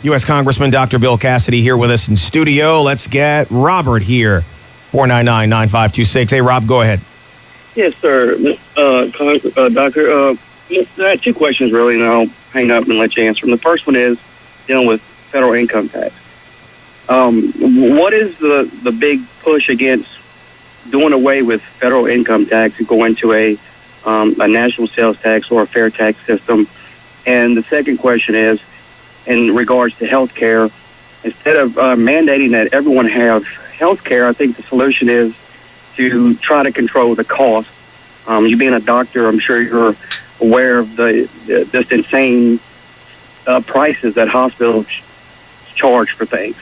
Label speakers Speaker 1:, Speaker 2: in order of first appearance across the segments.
Speaker 1: U.S. Congressman Dr. Bill Cassidy here with us in studio. Let's get Robert here, 499-9526. Hey, Rob, go ahead.
Speaker 2: Yes, sir. Doctor, I have two questions, really, and I'll hang up and let you answer them. The first one is dealing with federal income tax. What is the big push against doing away with federal income tax and going to a national sales tax or a fair tax system? And the second question is, in regards to health care, instead of mandating that everyone have health care, I think the solution is to try to control the cost. You being a doctor, I'm sure you're aware of the just insane prices that hospitals charge for things.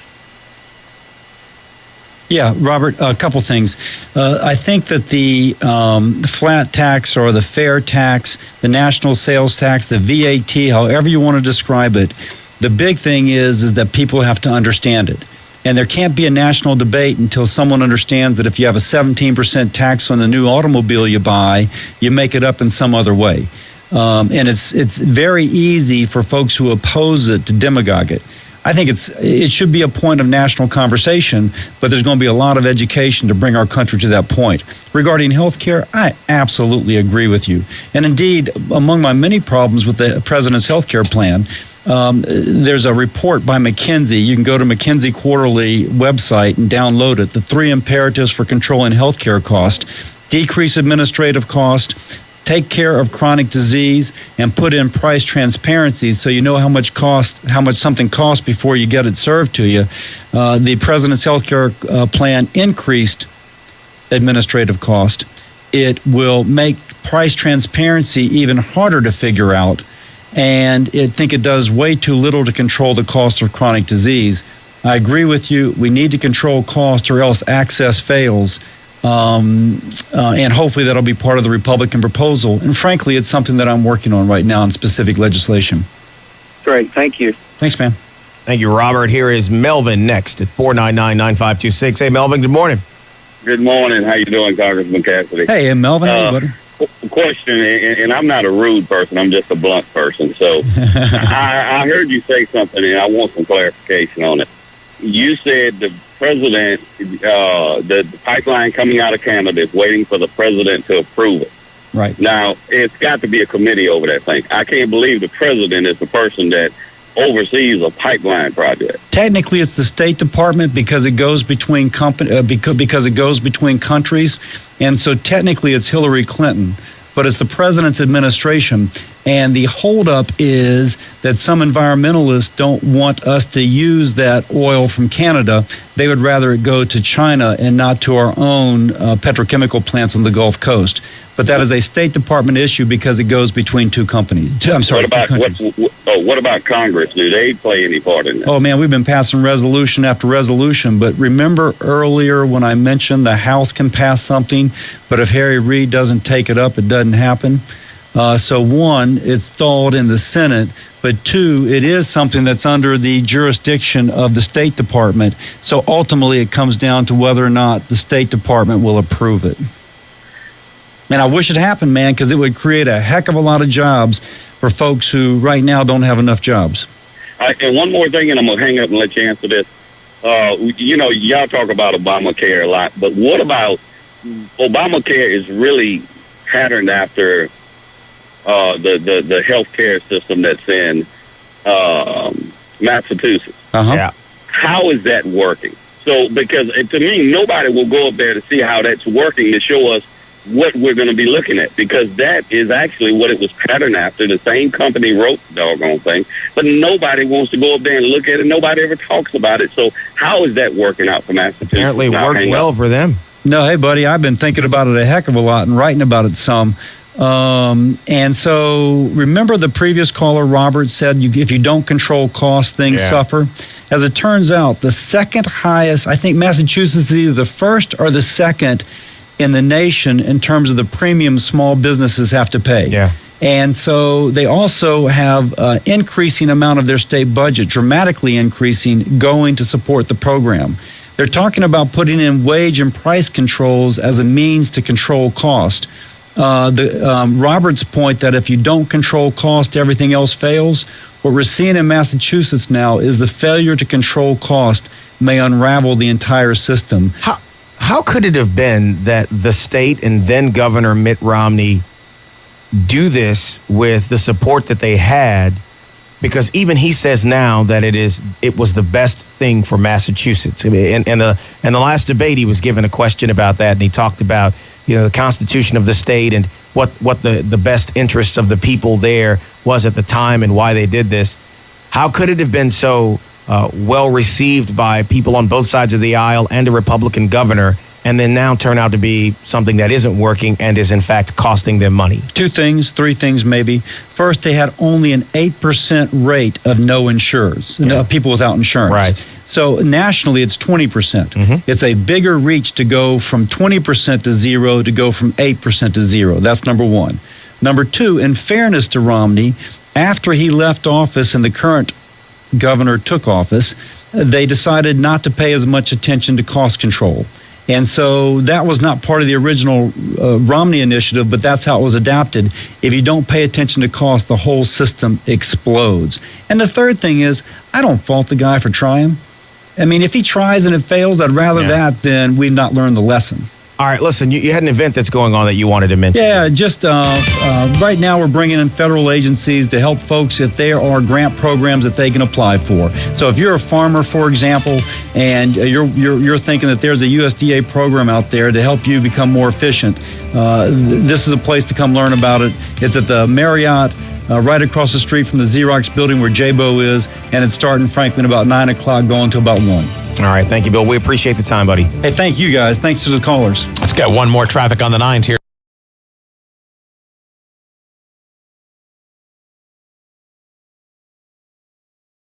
Speaker 3: Yeah, Robert, a couple things. I think that the flat tax or the fair tax, the national sales tax, the VAT, however you want to describe it, the big thing is that people have to understand it. And there can't be a national debate until someone understands that if you have a 17% tax on the new automobile you buy, you make it up in some other way. And it's very easy for folks who oppose it to demagogue it. I think it should be a point of national conversation, but there's going to be a lot of education to bring our country to that point. Regarding health care, I absolutely agree with you. And indeed, among my many problems with the president's health care plan, there's a report by McKinsey. You can go to McKinsey Quarterly website and download it. The 3 imperatives for controlling health care cost: decrease administrative cost, take care of chronic disease, and put in price transparency so you know how much something costs before you get it served to you. The president's health care plan increased administrative cost. It will make price transparency even harder to figure out, and I think it does way too little to control the cost of chronic disease. I agree with you. We need to control cost or else access fails. And hopefully that'll be part of the Republican proposal. And frankly, it's something that I'm working on right now in specific legislation.
Speaker 2: Great. Thank you.
Speaker 3: Thanks, man.
Speaker 1: Thank you, Robert. Here is Melvin next at 499-9526. Hey, Melvin, good morning.
Speaker 4: Good morning. How you doing, Congressman Cassidy?
Speaker 3: Hey, Melvin. Hey, buddy.
Speaker 4: Question, and I'm not a rude person. I'm just a blunt person. So I heard you say something, and I want some clarification on it. You said the president, the pipeline coming out of Canada is waiting for the president to approve it.
Speaker 3: Right.
Speaker 4: Now, it's got to be a committee over that thing. I can't believe the president is the person that oversees a pipeline project.
Speaker 3: Technically, it's the State Department because it goes between because it goes between countries, and so technically it's Hillary Clinton, but it's the president's administration. And the holdup is that some environmentalists don't want us to use that oil from Canada. They would rather it go to China and not to our own petrochemical plants on the Gulf Coast. But that is a State Department issue because it goes between two companies. I'm sorry,
Speaker 4: what about Congress? Do they play any part in that?
Speaker 3: Oh, man, we've been passing resolution after resolution. But remember earlier when I mentioned the House can pass something, but if Harry Reid doesn't take it up, it doesn't happen? So one, it's stalled in the Senate, but two, it is something that's under the jurisdiction of the State Department. So ultimately it comes down to whether or not the State Department will approve it. Man, I wish it happened, man, because it would create a heck of a lot of jobs for folks who right now don't have enough jobs.
Speaker 4: And one more thing, and I'm going to hang up and let you answer this. Y'all talk about Obamacare a lot, but what about Obamacare is really patterned after the health care system that's in Massachusetts.
Speaker 3: Uh-huh.
Speaker 1: Yeah.
Speaker 4: How is that working? So, because to me, nobody will go up there to see how that's working to show us what we're going to be looking at, because that is actually what it was patterned after. The same company wrote the doggone thing, but nobody wants to go up there and look at it. Nobody ever talks about it. So how is that working out for Massachusetts?
Speaker 1: Apparently it worked well for them.
Speaker 3: No, hey, buddy, I've been thinking about it a heck of a lot and writing about it some. And so remember the previous caller, Robert, said if you don't control costs, things suffer. As it turns out, the second highest, I think Massachusetts is either the first or the second in the nation in terms of the premium small businesses have to pay.
Speaker 1: Yeah.
Speaker 3: And so they also have an increasing amount of their state budget, dramatically increasing, going to support the program. They're talking about putting in wage and price controls as a means to control cost. Robert's point that if you don't control cost, everything else fails. What we're seeing in Massachusetts now is the failure to control cost may unravel the entire system.
Speaker 1: How could it have been that the state and then Governor Mitt Romney do this with the support that they had? Because even he says now that it was the best thing for Massachusetts. I mean, in the last debate, he was given a question about that, and he talked about the Constitution of the state and what the best interests of the people there was at the time and why they did this. How could it have been so well received by people on both sides of the aisle and a Republican governor, and then now turn out to be something that isn't working and is in fact costing them money?
Speaker 3: Two things, three things maybe. First, they had only an 8% rate of no insurers, people without insurance.
Speaker 1: Right.
Speaker 3: So nationally, it's 20%.
Speaker 1: Mm-hmm.
Speaker 3: It's a bigger reach to go from 20% to zero to go from 8% to zero. That's number one. Number two, in fairness to Romney, after he left office and the current governor took office, they decided not to pay as much attention to cost control. And so that was not part of the original Romney initiative, but that's how it was adapted. If you don't pay attention to cost, the whole system explodes. And the third thing is, I don't fault the guy for trying. I mean, if he tries and it fails, I'd rather that than we not learn the lesson.
Speaker 1: All right, listen, you had an event that's going on that you wanted to mention.
Speaker 3: Yeah, just right now we're bringing in federal agencies to help folks if there are grant programs that they can apply for. So if you're a farmer, for example, and you're thinking that there's a USDA program out there to help you become more efficient, this is a place to come learn about it. It's at the Marriott, right across the street from the Xerox building where J-Bo is, and it's starting, Franklin, about 9 o'clock, going to about 1.
Speaker 1: All right, thank you, Bill. We appreciate the time, buddy.
Speaker 3: Hey, thank you, guys. Thanks to the callers.
Speaker 5: Let's get one more traffic on the 9s here.